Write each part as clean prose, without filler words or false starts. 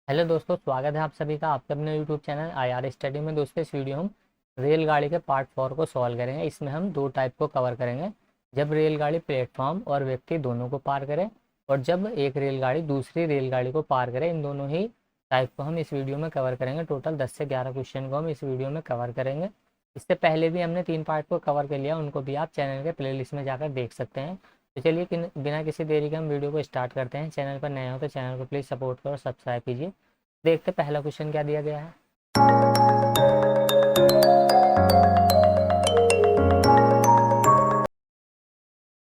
Hello दोस्तों, स्वागत है आप सभी का आपके अपने यूट्यूब चैनल आईआर स्टडी में। दोस्तों, इस वीडियो हम रेलगाड़ी के पार्ट 4 को सॉल्व करेंगे। इसमें हम दो टाइप को कवर करेंगे। जब रेलगाड़ी प्लेटफॉर्म और व्यक्ति दोनों को पार करे और जब एक रेलगाड़ी दूसरी रेलगाड़ी को पार करे, इन दोनों ही टाइप को हम इस वीडियो में कवर करेंगे। टोटल 10 से 11 क्वेश्चन को हम इस वीडियो में कवर करेंगे। इससे पहले भी हमने 3 पार्ट को कवर कर लिया, उनको भी आप चैनल के प्लेलिस्ट में जाकर देख सकते हैं। तो चलिए बिना किसी देरी के हम वीडियो को स्टार्ट करते हैं। चैनल पर नए हो तो चैनल को प्लीज़ सपोर्ट करो और सब्सक्राइब कीजिए। देखते पहला क्वेश्चन क्या दिया गया है।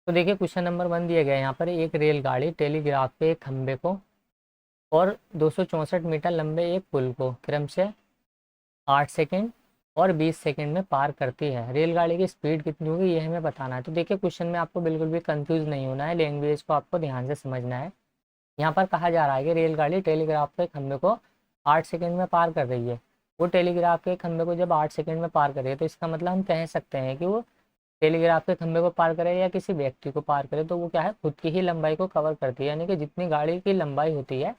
तो देखिए, क्वेश्चन नंबर 1 दिया गया है। यहाँ पर एक रेलगाड़ी टेलीग्राफ के एक खंभे को और 264 मीटर लंबे एक पुल को क्रम से 8 सेकंड और 20 सेकंड में पार करती है। रेलगाड़ी की स्पीड कितनी होगी ये हमें बताना है। तो देखिए, क्वेश्चन में आपको बिल्कुल भी कंफ्यूज नहीं होना है, लैंग्वेज को आपको ध्यान से समझना है। यहाँ पर कहा जा रहा है कि रेलगाड़ी टेलीग्राफ के खंभे को 8 सेकंड में पार कर रही है। वो टेलीग्राफ के खंभे को जब 8 सेकंड में पार कर रही है, तो इसका मतलब हम कह सकते हैं कि वो टेलीग्राफ के खंभे को पार करे या किसी व्यक्ति को पार करे, तो वो क्या है, खुद की ही लंबाई को कवर करती है। यानी कि जितनी गाड़ी की लंबाई होती है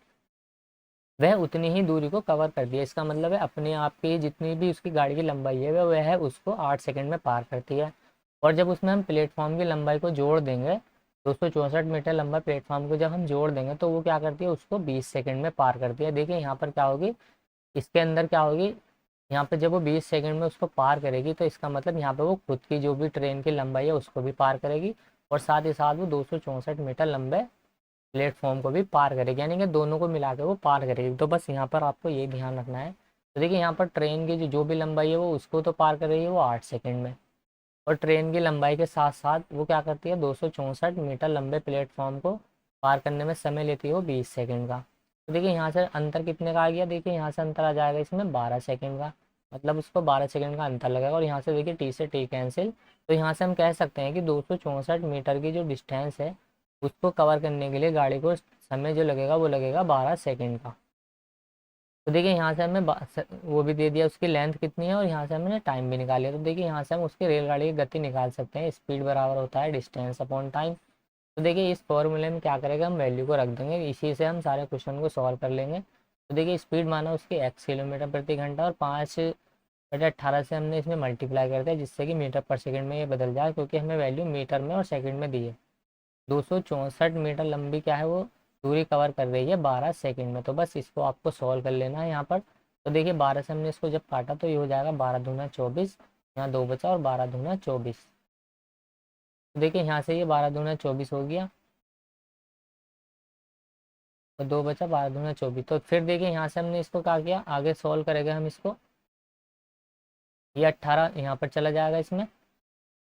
वह उतनी ही दूरी को कवर कर दिया। इसका मतलब है अपने आप की जितनी भी उसकी गाड़ी की लंबाई है वह उसको 8 सेकंड में पार करती है। और जब उसमें हम प्लेटफॉर्म की लंबाई को जोड़ देंगे, 264 मीटर लंबा प्लेटफॉर्म को जब हम जोड़ देंगे, तो वो क्या करती है, उसको 20 सेकंड में पार करती है। देखिए यहाँ पर क्या होगी, इसके अंदर क्या होगी, यहाँ पे जब वो 20 सेकंड में उसको पार करेगी, तो इसका मतलब यहाँ पे वो खुद की जो भी ट्रेन की लंबाई है उसको भी पार करेगी और साथ ही साथ वो 264 मीटर लंबे प्लेटफॉर्म को भी पार करेगी। यानी कि दोनों को मिला के वो पार करेगी। तो बस यहाँ पर आपको ये ध्यान रखना है। तो देखिए, यहाँ पर ट्रेन की जो भी लंबाई है वो उसको तो पार कर रही है वो 8 सेकंड में, और ट्रेन की लंबाई के साथ साथ वो क्या करती है, 264 मीटर लंबे प्लेटफॉर्म को पार करने में समय लेती है वो 20 सेकंड का। तो देखिए यहाँ से अंतर कितने का आ गया, देखिए यहाँ से अंतर आ जाएगा इसमें 12 सेकंड का। मतलब उसको 12 सेकंड का अंतर लगेगा। और यहाँ से देखिए टी से टी कैंसिल, तो यहाँ से हम कह सकते हैं कि 264 मीटर की जो डिस्टेंस है उसको कवर करने के लिए गाड़ी को समय जो लगेगा वो लगेगा 12 सेकंड का। तो देखिए यहाँ से हमें वो भी दे दिया उसकी लेंथ कितनी है, और यहाँ से हमने टाइम भी निकाल लिया। तो देखिए यहाँ से हम उसकी रेलगाड़ी की गति निकाल सकते हैं। स्पीड बराबर होता है डिस्टेंस अपॉन टाइम। तो देखिए इस फॉर्मूले में क्या करेगा, हम वैल्यू को रख देंगे, इसी से हम सारे क्वेश्चन को सॉल्व कर लेंगे। तो देखिए स्पीड माना उसकी x किलोमीटर प्रति घंटा, और 5/18 से हमने इसमें मल्टीप्लाई कर दिया, जिससे कि मीटर पर सेकंड में ये बदल जाए, क्योंकि हमें वैल्यू मीटर में और सेकंड में दी है। 264 मीटर लंबी क्या है वो दूरी कवर कर रही है 12 सेकंड में। तो बस इसको आपको सॉल्व कर लेना है यहाँ पर। तो देखिए 12 से हमने इसको जब काटा तो ये हो जाएगा 12 दूना 24, यहाँ 2 बचा और 12 दूना 24। तो देखिए यहाँ से ये 12 दूना 24 हो गया और 2 बचा, 12 दूना 24। तो फिर देखिए यहाँ से हमने इसको क्या किया, आगे सॉल्व करेंगे हम इसको। ये 18 यहाँ पर चला जाएगा इसमें,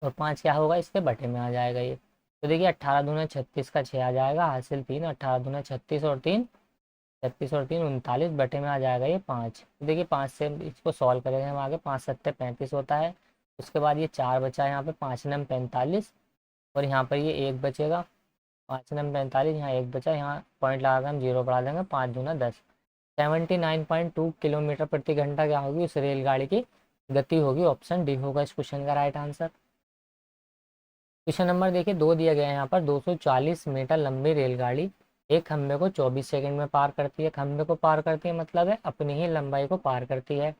और 5 क्या होगा, इसके बटे में आ जाएगा ये। तो देखिए 18 दूना 36 का 6 आ जाएगा, हासिल 3, 18 दूना 36 और 3 36 और 3 39, बटे में आ जाएगा ये 5। तो देखिए 5 से इसको सॉल्व करेंगे हम आगे, 5 सत्ते 35 होता है। उसके बाद ये 4 बचा, यहाँ पे 5 नम 45, और यहाँ पर ये 1 बचेगा, 5 नम 45, यहाँ 1 बचा, यहाँ पॉइंट लगा कर हम 0 बढ़ा देंगे, 5 दूना 10। 79.2 किलोमीटर प्रति घंटा क्या होगी उस रेलगाड़ी की गति होगी। ऑप्शन डी होगा इस क्वेश्चन का राइट आंसर। क्वेश्चन नंबर देखिए 2 दिया गया है यहाँ पर। 240 मीटर लंबी रेलगाड़ी एक खंभे को 24 सेकंड में पार करती है। खंभे को पार करती है मतलब है अपनी ही लंबाई को पार करती है।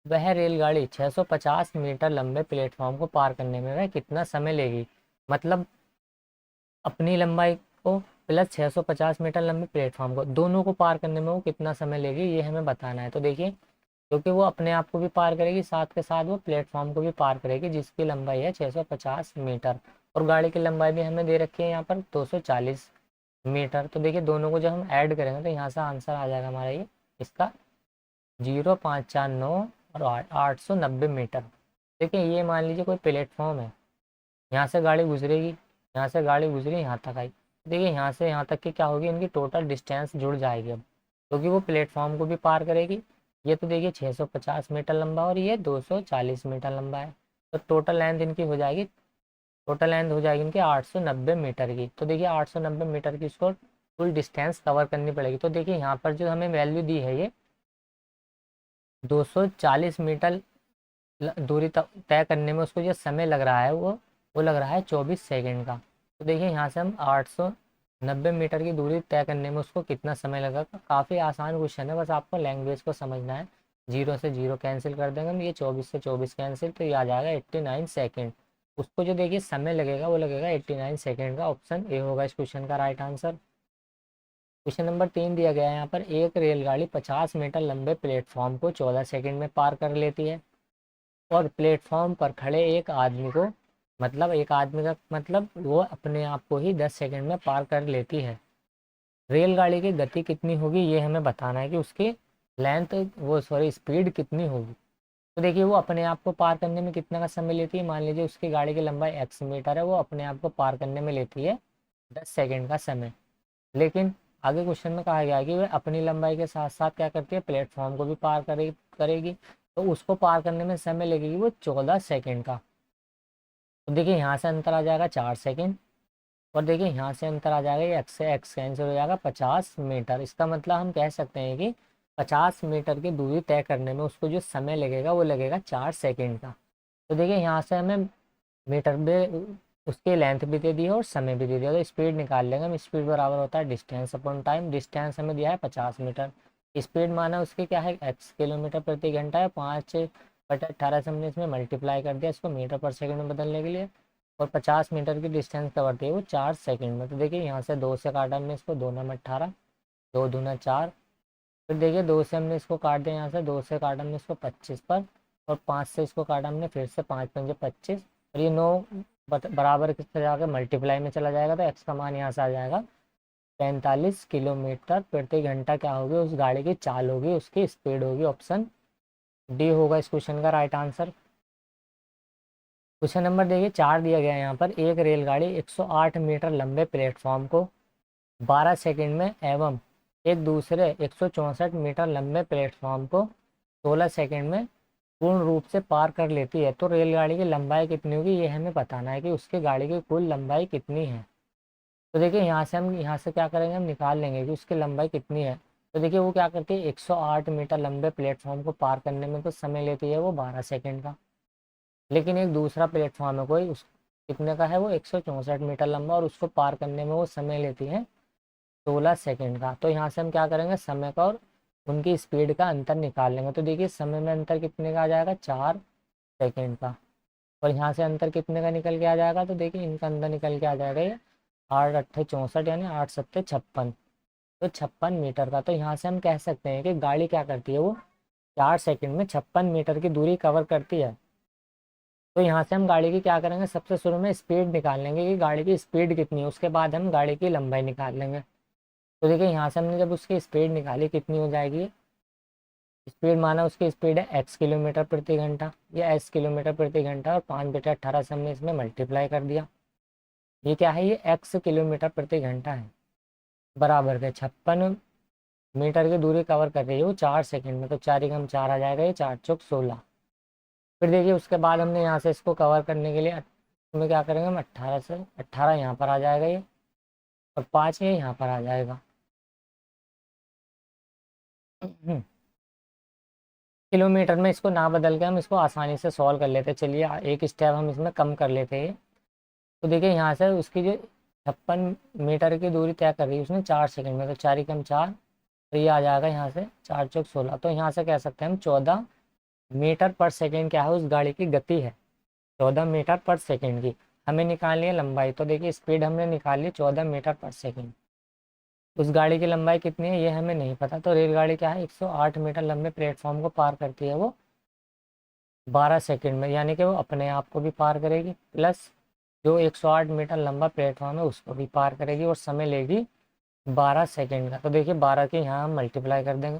वह रेलगाड़ी 650 मीटर लंबे प्लेटफॉर्म को पार करने में वह कितना समय लेगी। मतलब अपनी लंबाई को प्लस 650 मीटर लंबे प्लेटफॉर्म को, दोनों को पार करने में वो कितना समय लेगी ये हमें बताना है। तो देखिए, क्योंकि वो अपने आप को भी पार करेगी, साथ के साथ वो प्लेटफॉर्म को भी पार करेगी, जिसकी लंबाई है 650 मीटर, और गाड़ी की लंबाई भी हमें दे रखी है यहाँ पर 240 मीटर। तो देखिए दोनों को जब हम ऐड करेंगे तो यहाँ से आंसर आ जाएगा हमारा ये इसका 0,549 और 890 मीटर। देखिए ये मान लीजिए कोई प्लेटफॉर्म है, यहाँ से गाड़ी गुजरेगी, यहाँ से गाड़ी गुजरी, यहाँ तक आई। देखिए यहाँ से यहाँ तक की क्या होगी, इनकी टोटल डिस्टेंस जुड़ जाएगी अब, क्योंकि वो प्लेटफॉर्म को भी पार करेगी। ये तो देखिए 650 मीटर लंबा और ये 240 मीटर लंबा है। तो टोटल लेंथ इनकी हो जाएगी, टोटल लेंथ हो जाएगी इनकी 890 मीटर की। तो देखिए 890 मीटर की इसको फुल डिस्टेंस कवर करनी पड़ेगी। तो देखिए यहाँ पर जो हमें वैल्यू दी है ये 240 मीटर दूरी तय करने में उसको जो समय लग रहा है वो लग रहा है 24 सेकंड का। तो देखिए यहाँ से हम 90 मीटर की दूरी तय करने में उसको कितना समय लगा। काफ़ी आसान क्वेश्चन है, बस आपको लैंग्वेज को समझना है। 0 से 0 कैंसिल कर देंगे हम, ये 24 से 24 कैंसिल, तो ये आ जाएगा 89 सेकेंड। उसको जो देखिए समय लगेगा वो लगेगा 89 सेकेंड का। ऑप्शन ए होगा इस क्वेश्चन का राइट आंसर। क्वेश्चन नंबर 3 दिया गया है यहाँ पर, एक रेलगाड़ी 50 मीटर लंबे प्लेटफॉर्म को 14 सेकेंड में पार कर लेती है और प्लेटफॉर्म पर खड़े एक आदमी को, मतलब एक आदमी का मतलब वो अपने आप को ही 10 सेकेंड में पार कर लेती है। रेलगाड़ी की गति कितनी होगी ये हमें बताना है कि उसकी लेंथ, वो सॉरी स्पीड कितनी होगी। तो देखिए वो अपने आप को पार करने में कितना का समय लेती है। मान लीजिए उसकी गाड़ी की लंबाई x मीटर है, वो अपने आप को पार करने में लेती है 10 सेकेंड का समय। लेकिन आगे क्वेश्चन में कहा गया है कि वह अपनी लंबाई के साथ साथ क्या करती है, प्लेटफॉर्म को भी पार करेगी। तो उसको पार करने में समय लगेगी वो 14 सेकेंड का। तो देखिए यहाँ से अंतर आ जाएगा 4 सेकेंड, और देखिए यहाँ से अंतर आ जाएगा, ये एक्स से एक्स कैंसिल हो जाएगा 50 मीटर। इसका मतलब हम कह सकते हैं कि 50 मीटर की दूरी तय करने में उसको जो समय लगेगा वो लगेगा 4 सेकेंड का। तो देखिए यहाँ से हमें मीटर में उसकी लेंथ भी दे दी है और समय भी दे दिया, तो स्पीड निकाल लेंगे हम। स्पीड बराबर होता है डिस्टेंस अपॉन टाइम। डिस्टेंस हमें दिया है 50 मीटर, स्पीड माना उसकी क्या है x किलोमीटर प्रति घंटा है। 5/18 से हमने इसमें मल्टीप्लाई कर दिया इसको मीटर पर सेकंड में बदलने के लिए, और 50 मीटर की डिस्टेंस कवर थी वो 4 सेकंड में। तो देखिए यहाँ से 2 से काटा हमने इसको, 2×18, 2×4। फिर देखिए 2 से हमने इसको काट दिया, यहाँ से 2 से काटा हमने इसको 25 पर, और 5 से इसको काटा हमने फिर से, 5×5 = 25, और ये 9 बराबर किससे जाकर मल्टीप्लाई में चला जाएगा, तो एक्स का मान यहाँ से आ जाएगा 45 किलोमीटर प्रति घंटा। क्या होगी उस गाड़ी की चाल होगी, उसकी स्पीड होगी। ऑप्शन डी होगा इस क्वेश्चन का राइट आंसर। क्वेश्चन नंबर देखिए 4 दिया गया है यहाँ पर, एक रेलगाड़ी 108 मीटर लंबे प्लेटफॉर्म को 12 सेकंड में एवं एक दूसरे 164 मीटर लंबे प्लेटफॉर्म को 16 सेकंड में पूर्ण रूप से पार कर लेती है। तो रेलगाड़ी की लंबाई कितनी होगी ये हमें बताना है कि उसकी गाड़ी की कुल लंबाई कितनी है। तो देखिए यहाँ से हम, यहाँ से क्या करेंगे, हम निकाल लेंगे कि उसकी लंबाई कितनी है। तो देखिए वो क्या करती है, 108 मीटर लंबे प्लेटफॉर्म को पार करने में तो समय लेती है वो 12 सेकंड का। लेकिन एक दूसरा प्लेटफॉर्म है कोई, उस कितने का है वो 164 मीटर लंबा, और उसको पार करने में वो समय लेती है 16 सेकंड का। तो यहाँ से हम क्या करेंगे, समय का और उनकी स्पीड का अंतर निकाल लेंगे। तो देखिए समय में अंतर कितने का आ जाएगा, 4 सेकंड का, और यहाँ से अंतर कितने का निकल के आ जाएगा, तो देखिए इनका अंदर निकल के आ जाएगा ये 8×8 = 64, यानी 8×7 = 56, तो 56 मीटर का। तो यहाँ से हम कह सकते हैं कि गाड़ी क्या करती है, वो 4 सेकंड में 56 मीटर की दूरी कवर करती है। तो यहाँ से हम गाड़ी की क्या करेंगे, सबसे शुरू में स्पीड निकाल लेंगे कि गाड़ी की स्पीड कितनी है, उसके बाद हम गाड़ी की लंबाई निकाल लेंगे। तो देखिए यहाँ से हमने जब उसकी स्पीड निकाली कितनी हो जाएगी, स्पीड माना उसकी स्पीड है x किलोमीटर प्रति घंटा, या s किलोमीटर प्रति घंटा, और 5/18 से हमने इसमें मल्टीप्लाई कर दिया। ये क्या है, ये x किलोमीटर प्रति घंटा है, बराबर के 56 मीटर की दूरी कवर कर रही है वो 4 सेकंड में। तो 4×4 आ जाएगा, ये 4×4 = 16। फिर देखिए उसके बाद हमने यहाँ से इसको कवर करने के लिए हमें क्या करेंगे, हम 18 से 18 यहाँ पर आ जाएगा ये, और 5 ये यहाँ पर आ जाएगा। किलोमीटर में इसको ना बदल के हम इसको आसानी से सॉल्व कर लेते। चलिए एक स्टेप हम इसमें कम कर लेते हैं। तो देखिए यहाँ से उसकी जो 56 मीटर की दूरी तय कर रही है उसने 4 सेकंड में, तो 4×4, तो ये आ जाएगा यहाँ से 4×4 = 16। तो यहाँ से कह सकते हैं हम 14 मीटर पर सेकेंड क्या है उस गाड़ी की गति है, 14 मीटर पर सेकेंड की। हमें निकालनी है लंबाई, तो देखिए स्पीड हमने निकाली 14 मीटर पर सेकेंड। उस गाड़ी की लंबाई कितनी है ये हमें नहीं पता। तो रेलगाड़ी क्या है, 108 मीटर लंबे प्लेटफॉर्म को पार करती है वो 12 सेकंड में, यानी कि वो अपने आप को भी पार करेगी, प्लस जो 108 मीटर लंबा प्लेटफॉर्म है उसको भी पार करेगी, और समय लेगी 12 सेकंड का। तो देखिए 12 के यहाँ हम मल्टीप्लाई कर देंगे।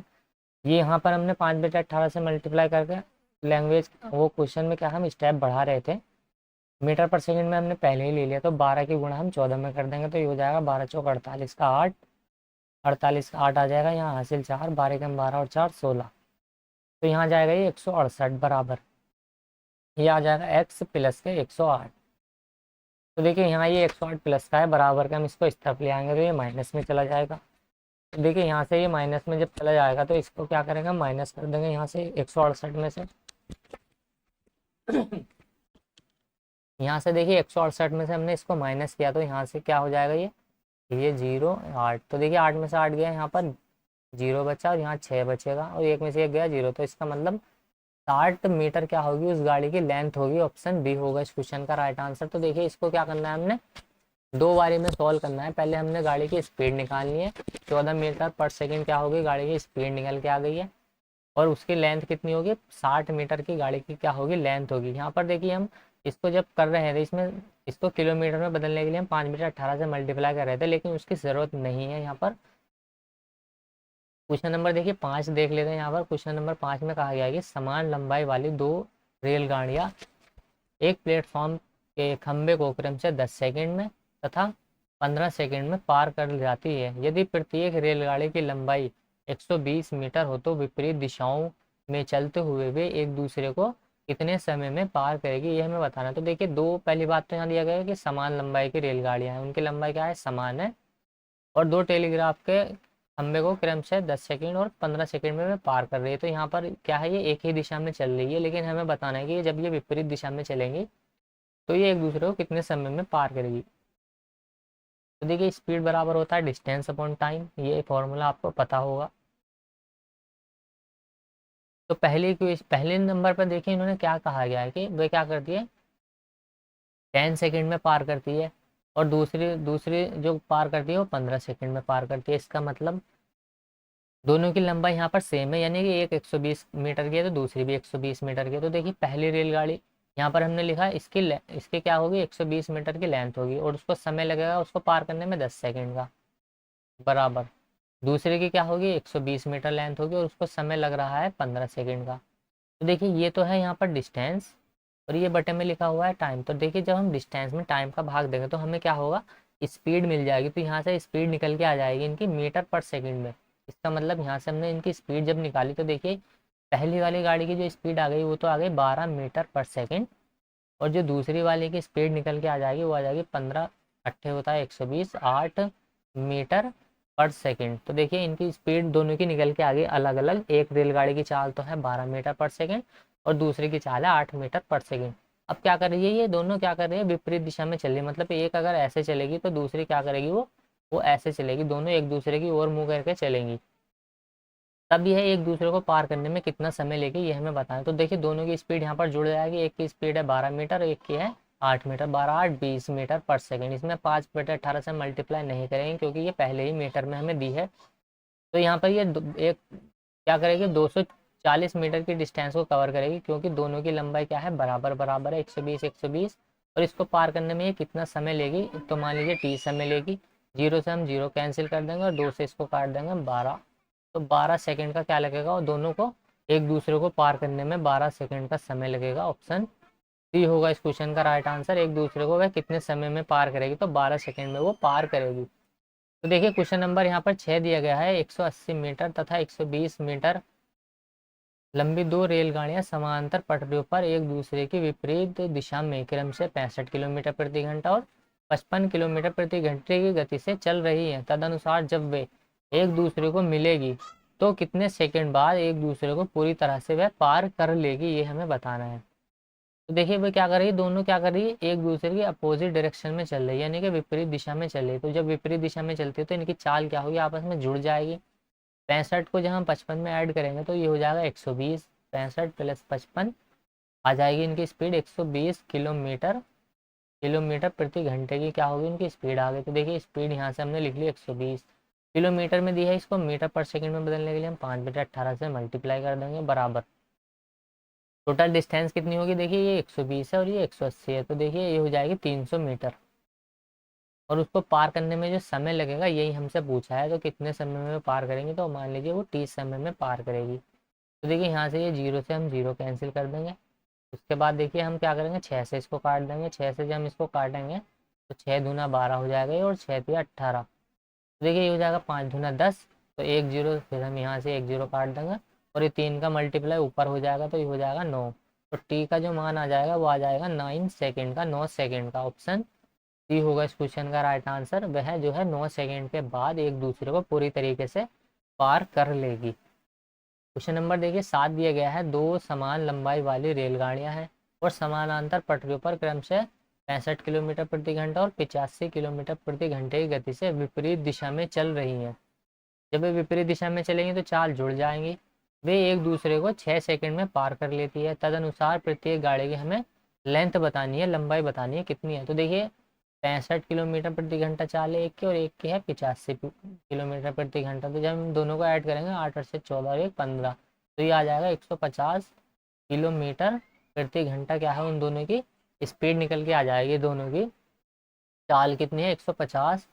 ये यहाँ पर हमने 5/18 से मल्टीप्लाई करके लैंग्वेज वो क्वेश्चन में क्या हम स्टेप बढ़ा रहे थे, मीटर पर सेकंड में हमने पहले ही ले लिया, तो 12 की गुणा हम 14 में कर देंगे। तो ये हो जाएगा 12×4 = 48 का 8, 48 का 8 आ जाएगा, यहाँ हासिल 4, 12 के 12 और 4 16। तो यहाँ जाएगा ये 168 बराबर, ये आ जाएगा x प्लस के 108। तो देखिए यहाँ ये 108 प्लस का है, बराबर का हम इसको इस तरफ ले आएंगे तो ये माइनस में चला जाएगा। तो देखिए यहाँ से ये माइनस में जब चला जाएगा तो इसको क्या करेंगे, हम माइनस कर देंगे यहाँ से 168 में से। यहाँ से देखिए 168 में से हमने इसको माइनस किया, तो यहाँ से क्या हो जाएगा, ये ये 0 8, तो देखिए 8 में से 8 गया, यहाँ पर 0 बचा और यहाँ 6 बचेगा और एक में से एक गया 0, तो इसका मतलब 60 मीटर क्या होगी उस गाड़ी की लेंथ होगी। ऑप्शन बी होगा इस क्वेश्चन का राइट आंसर। तो देखिए इसको क्या करना है, हमने दो बारी में सॉल्व करना है। पहले हमने गाड़ी की स्पीड निकालनी है, 14 मीटर पर सेकेंड क्या होगी गाड़ी की स्पीड निकल के आ गई है, और उसकी लेंथ कितनी होगी, 60 मीटर की गाड़ी की क्या होगी लेंथ होगी। यहाँ पर देखिए हम इसको जब कर रहे हैं तो इसमें इसको किलोमीटर में बदलने के लिए हम 5 मीटर 18 से मल्टीप्लाई कर रहे थे, लेकिन उसकी ज़रूरत नहीं है यहाँ पर। क्वेश्चन नंबर देखिए 5 देख लेते हैं। यहाँ पर क्वेश्चन नंबर 5 में कहा गया है कि समान लंबाई वाली दो रेलगाड़ियाँ एक प्लेटफॉर्म के खंभे को क्रम से 10 सेकंड में तथा 15 सेकंड में पार कर जाती है। यदि प्रत्येक रेलगाड़ी की लंबाई 120 मीटर हो तो विपरीत दिशाओं में चलते हुए वे एक दूसरे को कितने समय में पार करेगी, ये हमें बताना है। तो देखिए दो, पहली बात तो यहाँ दिया गया है कि समान लंबाई की रेलगाड़ियाँ हैं, उनकी लंबाई क्या है, समान है, और दो टेलीग्राफ के खंभे को क्रम से 10 सेकंड और 15 सेकंड में पार कर रही है। तो यहाँ पर क्या है, ये एक ही दिशा में चल रही है, लेकिन हमें बताना है कि जब ये विपरीत दिशा में चलेंगी तो ये एक दूसरे को कितने समय में पार करेगी। तो देखिए स्पीड बराबर होता है डिस्टेंस अपॉन टाइम, ये फॉर्मूला आपको पता होगा। तो पहले नंबर पर देखिए इन्होंने क्या कहा गया है कि वे क्या करती है, 10 सेकंड में पार करती है, और दूसरी दूसरी जो पार करती है वो 15 सेकंड में पार करती है। इसका मतलब दोनों की लंबाई यहाँ पर सेम है, यानी कि एक 120 मीटर की है तो दूसरी भी 120 मीटर की है। तो देखिए पहली रेलगाड़ी यहाँ पर हमने लिखा है इसकी क्या होगी, 120 मीटर की लेंथ होगी, और उसको समय लगेगा उसको पार करने में 10 सेकंड का, बराबर दूसरे की क्या होगी, 120 मीटर लेंथ होगी और उसको समय लग रहा है 15 सेकंड का। तो देखिए ये तो है यहाँ पर डिस्टेंस, और ये बटन में लिखा हुआ है टाइम। तो देखिए जब हम डिस्टेंस में टाइम का भाग देंगे तो हमें क्या होगा, स्पीड मिल जाएगी। तो यहाँ से स्पीड निकल के आ जाएगी इनकी मीटर पर सेकंड में। इसका मतलब यहाँ से हमने इनकी स्पीड जब निकाली तो देखिए पहली वाली गाड़ी की जो स्पीड आ गई वो तो आ गई 12 मीटर पर सेकंड, और जो दूसरी वाले की स्पीड निकल के आ जाएगी वो आ जाएगी 15 अट्ठे होता है 120 8 मीटर पर सेकंड। तो देखिए इनकी स्पीड दोनों की निकल के आ गई अलग अलग। एक रेलगाड़ी की चाल तो है 12 मीटर पर सेकंड और दूसरी की चाल है 8 मीटर पर सेकंड। अब क्या कर रही है, ये दोनों क्या कर रही है, विपरीत दिशा में चल रही है। मतलब एक अगर ऐसे चलेगी तो दूसरी क्या करेगी, वो ऐसे चलेगी, दोनों एक दूसरे की ओर मुंह करके चलेंगी। तब यह एक दूसरे को पार करने में कितना समय लेगी ये हमें बताएं। तो देखिए दोनों की स्पीड यहाँ पर जुड़ जाएगी, एक की स्पीड है 12 मीटर, एक की है 8 मीटर, 12 8 20 मीटर पर सेकंड। इसमें 5 बटे 18 से मल्टीप्लाई नहीं करेंगे क्योंकि ये पहले ही मीटर में हमें दी है। तो यहाँ पर ये एक क्या करेगी, 240 मीटर की डिस्टेंस को कवर करेगी, क्योंकि दोनों की लंबाई क्या है, बराबर बराबर है, 120 120। और इसको पार करने में ये कितना समय लेगी, तो मान लीजिए 30 समय लेगी। 0 से हम 0 कैंसिल कर देंगे और 2 से इसको काट देंगे 12, तो 12 सेकंड का क्या लगेगा, और दोनों को एक दूसरे को पार करने में 12 सेकंड का समय लगेगा। ऑप्शन सी होगा इस क्वेश्चन का राइट आंसर। एक दूसरे को वह कितने समय में पार करेगी, तो 12 सेकंड में वो पार करेगी। तो देखिए क्वेश्चन नंबर यहाँ पर 6 दिया गया है, 180 मीटर तथा 120 मीटर लंबी दो रेलगाड़ियां समांतर पटरियों पर एक दूसरे की विपरीत दिशा में क्रम से 65 किलोमीटर प्रति घंटा और 55 किलोमीटर प्रति घंटे की गति से चल रही हैं। तदनुसार जब वे एक दूसरे को मिलेगी तो कितने सेकंड बाद एक दूसरे को पूरी तरह से वह पार कर लेगी, ये हमें बताना है। तो देखिए वो क्या कर रही है, दोनों क्या कर रही है, एक दूसरे की अपोजिट डायरेक्शन में चल रही है, यानी कि विपरीत दिशा में चल रही है। तो जब विपरीत दिशा में चलती है तो इनकी चाल क्या होगी, आपस में जुड़ जाएगी। 65 को जब हम 55 में ऐड करेंगे तो ये हो जाएगा 120, 65 प्लस 55 आ जाएगी इनकी स्पीड 120 किलोमीटर किलोमीटर प्रति घंटे की क्या होगी इनकी स्पीड आ गई। तो देखिए स्पीड यहाँ से हमने लिख ली 120, किलोमीटर में दी है, इसको मीटर पर सेकंड में बदलने के लिए हम 5/18 से मल्टीप्लाई कर देंगे, बराबर टोटल डिस्टेंस कितनी होगी, देखिए ये 120 है और ये 180 है, तो देखिए ये हो जाएगी 300 मीटर। और उसको पार करने में जो समय लगेगा यही हमसे पूछा है, तो कितने समय में पार करेंगे, तो मान लीजिए वो 30 समय में पार करेगी। तो देखिए यहाँ से ये 0 से हम 0 कैंसिल कर देंगे। उसके बाद देखिए हम क्या करेंगे, 6 से इसको काट देंगे। 6 से जब हम इसको काटेंगे तो 6 दूना 12 हो जाएगा और 6 तिया 18। तो देखिए ये हो जाएगा 5 दूना 10, तो 1 0, फिर हम यहाँ से 1 0 काट देंगे और ये 3 का मल्टीप्लाई ऊपर हो जाएगा तो ये हो जाएगा 9। तो टी का जो मान आ जाएगा वो आ जाएगा 9 सेकेंड का, 9 सेकेंड का। ऑप्शन सी होगा इस क्वेश्चन का राइट आंसर। वह जो है 9 सेकेंड के बाद एक दूसरे को पूरी तरीके से पार कर लेगी। क्वेश्चन नंबर देखिए 7 दिया गया है, दो समान लंबाई वाली रेलगाड़ियां हैं और समानांतर पटरियों पर क्रम से 65 किलोमीटर प्रति घंटा और 85 किलोमीटर प्रति घंटे की गति से विपरीत दिशा में चल रही हैं। जब वे विपरीत दिशा में चलेंगी तो चाल जुड़ जाएंगी। वे एक दूसरे को 6 सेकंड में पार कर लेती है। तदनुसार प्रत्येक गाड़ी की हमें लेंथ बतानी है, लंबाई बतानी है कितनी है। तो देखिए 65 किलोमीटर प्रति घंटा चाल है एक की, और एक की है 85 किलोमीटर प्रति घंटा। तो जब हम दोनों को ऐड करेंगे 8 से 14 और 1 15, तो ये आ जाएगा 150 किलोमीटर प्रति घंटा। क्या है उन दोनों की स्पीड निकल के आ जाएगी। दोनों की चाल कितनी है 150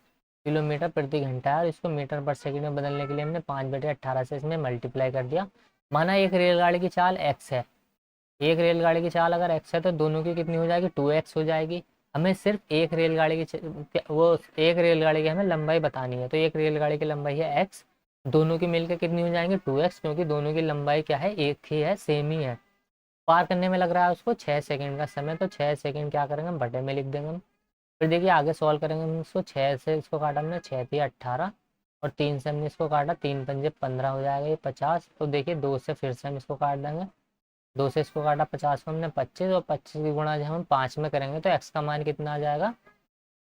किलोमीटर प्रति घंटा है। और इसको मीटर पर सेकंड में बदलने के लिए हमने 5/18 से इसमें मल्टीप्लाई कर दिया। माना एक रेलगाड़ी की चाल x है, एक रेलगाड़ी की चाल अगर x है तो दोनों की कितनी हो जाएगी 2x हो जाएगी। हमें सिर्फ एक रेलगाड़ी की वो एक रेलगाड़ी की हमें लंबाई बतानी है। तो एक रेलगाड़ी की लंबाई है x, दोनों की मिलकर कितनी हो जाएंगी 2x, क्योंकि दोनों की लंबाई क्या है एक ही है, सेम ही है। पार करने में लग रहा है उसको 6 सेकंड का समय, तो 6 सेकंड क्या करेंगे हम बटे में लिख देंगे हम। फिर देखिए आगे सॉल्व करेंगे हम इसको। 6 से इसको काटा हमने 6 थी 18, और 3 से हमने इसको काटा 3 पंजे 15 हो जाएगा ये 50। तो देखिए 2 से फिर से हम इसको काट देंगे। 2 से इसको काटा 50 को हमने 25, और 25 की गुणा जब हम 5 में करेंगे तो x का मान कितना आ जाएगा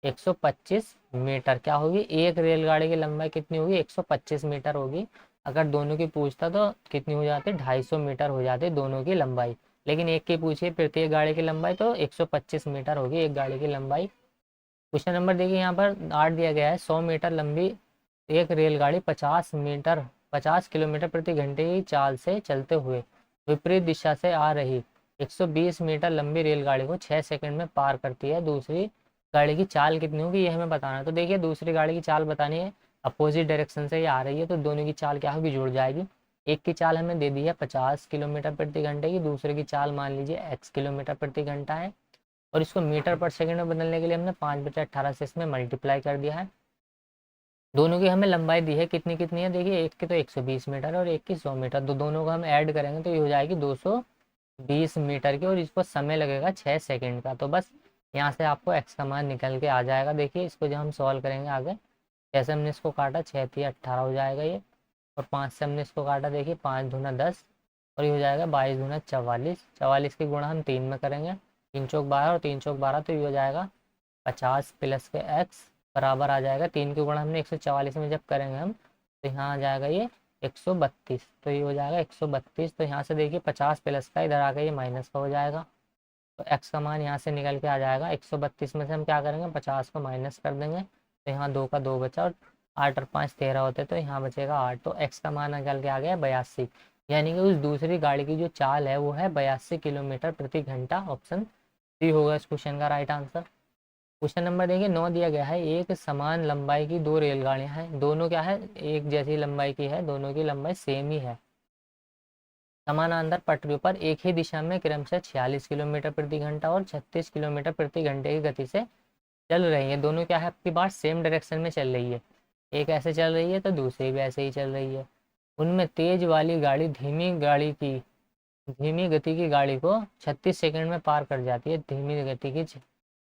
125 मीटर। क्या होगी एक रेलगाड़ी की लंबाई कितनी होगी 125 मीटर होगी। अगर दोनों की पूछता तो कितनी हो जाती 250 मीटर हो जाती दोनों की लंबाई। लेकिन एक की पूछिए प्रत्येक गाड़ी की लंबाई तो 125 मीटर होगी एक गाड़ी की लंबाई। क्वेश्चन नंबर देखिए यहाँ पर 8 दिया गया है। 100 मीटर लंबी एक रेलगाड़ी 50 किलोमीटर प्रति घंटे की चाल से चलते हुए विपरीत दिशा से आ रही 120 मीटर लंबी रेलगाड़ी को 6 सेकंड में पार करती है। दूसरी गाड़ी की चाल कितनी होगी ये हमें बताना है। तो देखिए दूसरी गाड़ी की चाल बतानी है, अपोजिट डायरेक्शन से ये आ रही है, तो दोनों की चाल क्या होगी जुड़ जाएगी। एक की चाल हमें दे दी है 50 किलोमीटर प्रति घंटे की, दूसरे की चाल मान लीजिए x किलोमीटर प्रति घंटा है, और इसको मीटर पर सेकंड में बदलने के लिए हमने 5/18 से इसमें मल्टीप्लाई कर दिया है। दोनों की हमें लंबाई दी है कितनी कितनी है, देखिए एक की तो 120 मीटर और एक की 100 मीटर, तो दोनों को हम ऐड करेंगे तो ये हो जाएगी 220 मीटर की, और इसको समय लगेगा 6 सेकंड का। तो बस यहाँ से आपको x का मान निकल के आ जाएगा। देखिए इसको जब हम सॉल्व करेंगे आगे, जैसे हमने इसको काटा 6 थी 18 हो जाएगा ये, और 5 से हमने इसको काटा देखिए 5 दूना 10, और ये हो जाएगा 22 दूना 44। 44 की गुणा हम 3 में करेंगे, 3 चौक 12 और 3 चौक 12, तो ये हो जाएगा 50 प्लस के x बराबर आ जाएगा 3 की गुणा हमने 144 में जब करेंगे हम, तो यहाँ आ जाएगा ये 132। तो ये हो जाएगा 132। तो यहाँ से देखिए 50 प्लस का इधर आके ये माइनस का हो जाएगा, तो x का मान यहाँ से निकल के आ जाएगा 132 में से हम क्या करेंगे 50 को माइनस कर देंगे, तो यहाँ 2 का 2 बचा, और 8 और 5 13 होते, तो यहाँ बचेगा 8। तो x का मान निकल के आ गया 82, यानी कि उस दूसरी गाड़ी की जो चाल है वो है 82 किलोमीटर प्रति घंटा। ऑप्शन सी होगा इस क्वेश्चन का राइट आंसर। क्वेश्चन नंबर देखिए 9 दिया गया है। एक समान लंबाई की दो रेलगाड़ियां हैं, दोनों क्या है एक जैसी लंबाई की है, दोनों की लंबाई सेम ही है। समानांतर पटरियों पर एक ही दिशा में क्रमशः 46 किलोमीटर प्रति घंटा और 36 किलोमीटर प्रति घंटे की गति से चल रही है। दोनों क्या है आपकी बात सेम डायरेक्शन में चल रही है, एक ऐसे चल रही है तो दूसरी भी ऐसे ही चल रही है। उनमें तेज वाली गाड़ी धीमी गति की गाड़ी को 36 सेकंड में पार कर जाती है। धीमी गति की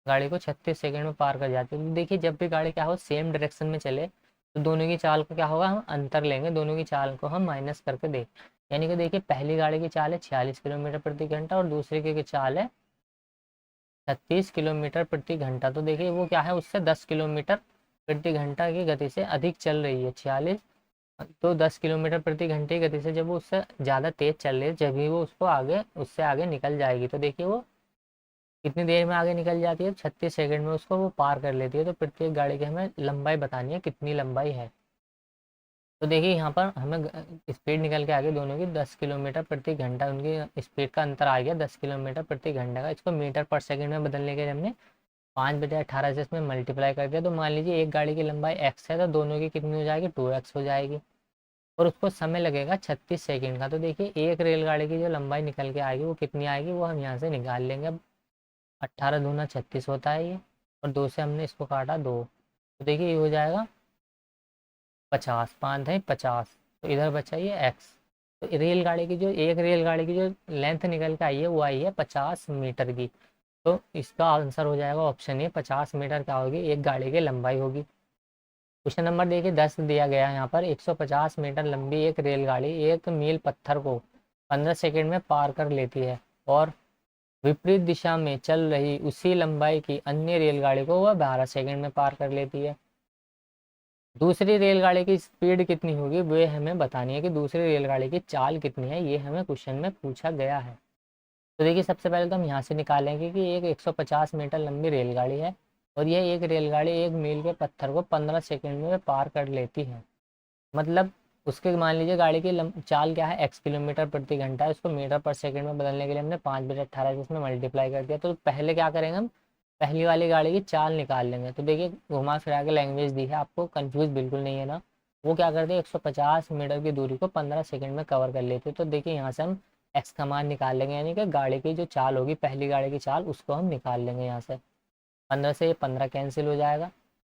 गाड़ी को 36 सेकंड में पार कर जाती है। तो देखिए जब भी गाड़ी क्या हो सेम डायरेक्शन में चले तो दोनों की चाल को क्या होगा हम अंतर लेंगे, दोनों की चाल को हम माइनस करके दें। यानी कि देखिए पहली गाड़ी की चाल है 46 किलोमीटर प्रति घंटा और दूसरी की चाल है 36 किलोमीटर प्रति घंटा। तो देखिए वो क्या है उससे 10 किलोमीटर प्रति घंटा की गति से अधिक चल रही है। 46 तो 10 किलोमीटर प्रति घंटे की गति से जब वो उससे ज़्यादा तेज चल रही है जब भी वो उसको आगे उससे आगे निकल जाएगी। तो देखिए वो कितनी देर में आगे निकल जाती है 36 सेकंड में उसको वो पार कर लेती है। तो प्रत्येक गाड़ी की हमें लंबाई बतानी है कितनी लंबाई है। तो देखिए यहाँ पर हमें स्पीड निकल के आ गई दोनों की 10 किलोमीटर प्रति घंटा, उनकी स्पीड का अंतर आ गया 10 किलोमीटर प्रति घंटा का। इसको मीटर पर सेकंड में बदलने के लिए हमने 5/18 से इसमें मल्टीप्लाई कर दिया। तो मान लीजिए एक गाड़ी की लंबाई x है तो दोनों की कितनी हो जाएगी 2x हो जाएगी, और उसको समय लगेगा 36 सेकंड का। तो देखिए एक रेलगाड़ी की जो लंबाई निकल के आएगी वो कितनी आएगी वो हम यहाँ से निकाल लेंगे। अब 18 दूना 36 होता है ये, और 2 से हमने इसको काटा 2, तो देखिए ये हो जाएगा 50, 5 है 50, तो इधर बचा ये x। तो रेलगाड़ी की जो एक रेलगाड़ी की जो लेंथ निकल के आई है वो आई है 50 मीटर की। तो इसका आंसर हो जाएगा ऑप्शन ए 50 मीटर क्या होगी एक गाड़ी की लंबाई होगी। क्वेश्चन नंबर देखिए 10 दिया गया है यहाँ पर। 150 मीटर लंबी एक रेलगाड़ी 1 मील पत्थर को 15 सेकंड में पार कर लेती है और विपरीत दिशा में चल रही उसी लंबाई की अन्य रेलगाड़ी को वह 12 सेकंड में पार कर लेती है। दूसरी रेलगाड़ी की स्पीड कितनी होगी वे हमें बतानी है कि दूसरी रेलगाड़ी की चाल कितनी है, ये हमें क्वेश्चन में पूछा गया है। तो देखिए सबसे पहले तो हम यहाँ से निकालेंगे कि एक 150 मीटर लंबी रेलगाड़ी है और यह एक रेलगाड़ी 1 मील के पत्थर को 15 सेकंड में पार कर लेती है। मतलब उसके मान लीजिए गाड़ी की चाल क्या है, x किलोमीटर प्रति घंटा है, उसको मीटर पर सेकंड में बदलने के लिए हमने 5/18 से इसमें मल्टीप्लाई कर दिया। तो पहले क्या करेंगे हम, पहली वाली गाड़ी की चाल निकाल लेंगे। तो देखिए घुमा फिरा के लैंग्वेज दी है, आपको कंफ्यूज बिल्कुल नहीं है ना। वो क्या करते हैं, 150 मीटर की दूरी को 15 सेकंड में कवर कर लेते। तो देखिए यहाँ से हम एक्स का मान निकाल लेंगे, यानी कि गाड़ी की जो चाल होगी, पहली गाड़ी की चाल, उसको हम निकाल लेंगे यहाँ से। 15 से ये 15 कैंसिल हो जाएगा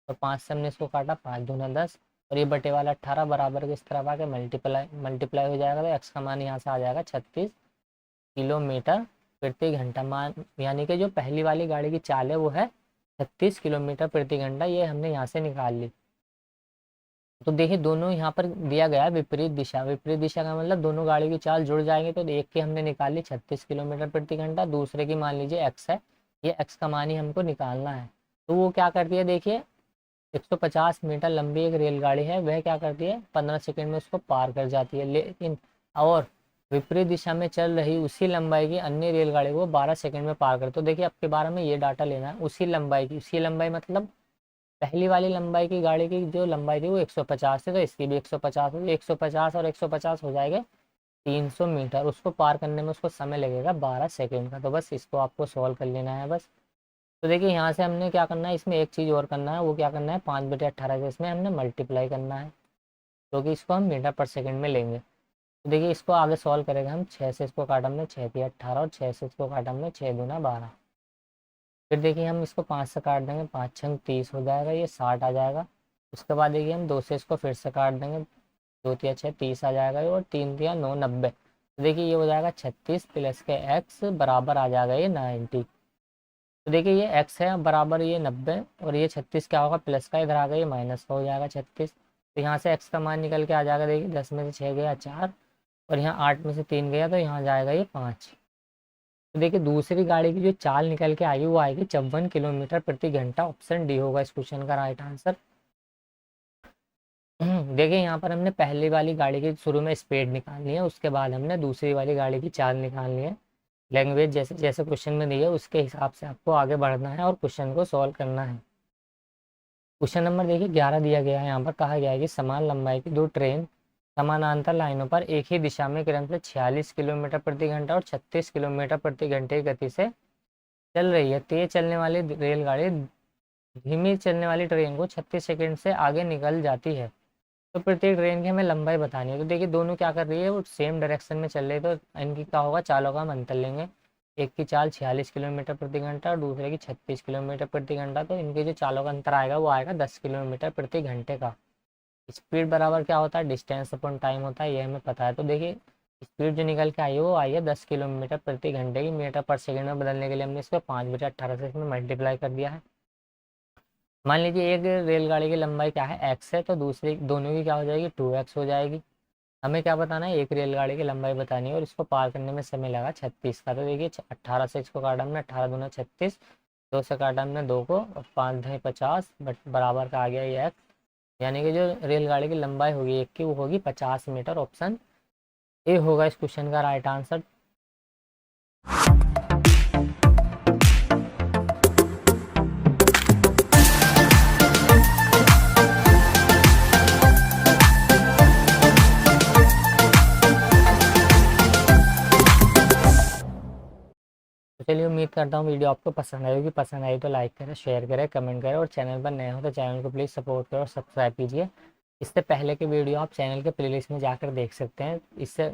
और 5 से हमने इसको काटा, 5 दूना 10 और ये बटे वाला 18 बराबर किस तरफ आके मल्टीप्लाई हो जाएगा। तो एक्स का मान यहाँ से आ जाएगा 36 किलोमीटर प्रति घंटा। मान यानी कि जो पहली वाली गाड़ी की चाल है वो है 36 किलोमीटर प्रति घंटा, ये हमने यहाँ से निकाल ली। तो देखिए दोनों यहाँ पर दिया गया है विपरीत दिशा। विपरीत दिशा का मतलब दोनों गाड़ी की चाल जुड़ जाएंगे। तो एक की हमने निकाल ली 36 किलोमीटर प्रति घंटा, दूसरे की मान लीजिए एक्स है, ये एक्स का मान ही हमको निकालना है। तो वो क्या करती है, देखिए 150 मीटर लंबी एक रेलगाड़ी है, वह क्या करती है 15 सेकंड में उसको पार कर जाती है। लेकिन और विपरीत दिशा में चल रही उसी लंबाई की अन्य रेलगाड़ी को 12 सेकंड में पार कर। तो देखिए आपके बारे में ये डाटा लेना है, उसी लंबाई की। उसी लंबाई मतलब पहली वाली लंबाई की गाड़ी की जो लंबाई थी वो 150 थी, तो इसकी भी 150 होगी। 150 और 150 हो जाएगा 300 मीटर। उसको पार करने में उसको समय लगेगा 12 सेकंड का। तो बस इसको आपको सॉल्व कर लेना है बस। तो देखिए यहाँ से हमने क्या करना है, इसमें एक चीज़ और करना है, वो क्या करना है, 5/18 से इसमें हमने मल्टीप्लाई करना है, क्योंकि इसको हम मीटर पर सेकंड में लेंगे। तो देखिए इसको आगे सॉल्व करेंगे हम। 6 से इसको काटा हमने, 6 3 18 और 6 से इसको काटा हमने, 6 दूना 12। फिर देखिए हम इसको 5 से काट देंगे, 5 6 30 हो जाएगा, ये 60 आ जाएगा। उसके बाद देखिए हम 2 से इसको फिर से काट देंगे, 2 तिया 6 30 आ जाएगा, और 3 तिया 9 90। तो देखिए ये हो जाएगा 36 प्लस के एक्स बराबर आ जाएगा ये 90। तो देखिए ये एक्स है बराबर ये 90 और ये 36 क्या होगा, प्लस का, इधर आ गया ये माइनस का हो जाएगा 36। तो यहाँ से एक्स का मान निकल के आ जाएगा, देखिए 10 में से 6 गया 4 और यहाँ 8 में से 3 गया, तो यहाँ जाएगा ये 5। तो देखिए दूसरी गाड़ी की जो चाल निकल के आएगी वो आएगी 54 किलोमीटर प्रति घंटा। ऑप्शन डी होगा इस क्वेश्चन का राइट आंसर। देखिए यहाँ पर हमने पहली वाली गाड़ी की शुरू में स्पीड निकालनी है, उसके बाद हमने दूसरी वाली गाड़ी की चाल निकालनी है। लैंग्वेज जैसे जैसे क्वेश्चन में दी है उसके हिसाब से आपको आगे बढ़ना है और क्वेश्चन को सॉल्व करना है। क्वेश्चन नंबर देखिए 11 दिया गया है। यहाँ पर कहा गया है कि समान लंबाई की दो ट्रेन समानांतर लाइनों पर एक ही दिशा में क्रमशः 46 किलोमीटर प्रति घंटा और 36 किलोमीटर प्रति घंटे की गति से चल रही है। तेज चलने वाली रेलगाड़ी धीमी चलने वाली ट्रेन को 36 सेकंड से आगे निकल जाती है। तो प्रत्येक ट्रेन की हमें लंबाई बतानी है। तो देखिए दोनों क्या कर रही है, वो सेम डायरेक्शन में चल रही है। तो इनकी क्या होगा, चालों का हम अंतर लेंगे। एक की चाल 46 किलोमीटर प्रति घंटा और दूसरे की 36 किलोमीटर प्रति घंटा। तो इनके जो चालों का अंतर आएगा वो आएगा 10 किलोमीटर प्रति घंटे का। स्पीड बराबर क्या होता है, डिस्टेंस अपॉन टाइम होता है, ये हमें पता है। तो देखिए स्पीड जो निकल के आई है वो आई है 10 किलोमीटर प्रति घंटे की। मीटर पर सेकंड में बदलने के लिए हमने इसको 5/18 से इसमें मल्टीप्लाई कर दिया है। मान लीजिए एक रेलगाड़ी की लंबाई क्या है, एक्स है, तो दूसरी दोनों की क्या हो जाएगी, 2x हो जाएगी। हमें क्या बताना है, एक रेलगाड़ी की लंबाई बतानी है और इसको पार करने में समय लगा 36 का। तो देखिए 18 से इसको काटा हमने, 18 दूना 36, 2 से काटा हमने 2 को और 5 ढाई 50 बट बराबर का आ गया ये एक्स। यानी कि जो रेलगाड़ी की लंबाई होगी एक की वो होगी 50 मीटर। ऑप्शन ए होगा इस क्वेश्चन का राइट आंसर। तो चलिए उम्मीद करता हूँ वीडियो आपको पसंद आई होगी। पसंद आई तो लाइक करें, शेयर करें, कमेंट करें और चैनल पर नए हो तो चैनल को प्लीज़ सपोर्ट करें और सब्सक्राइब कीजिए। इससे पहले के वीडियो आप चैनल के प्लेलिस्ट में जाकर देख सकते हैं।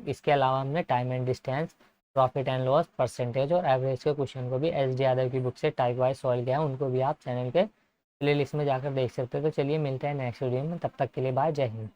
इसके अलावा हमने time and distance, profit and loss, percentage और एवरेज के क्वेश्चन को भी एस.डी. यादव की बुक से टाइप वाइज सॉल्व किया है, उनको भी आप चैनल के प्लेलिस्ट में जाकर देख सकते हैं। तो चलिए मिलते हैं नेक्स्ट वीडियो में, तब तक के लिए बाय, जय हिंद।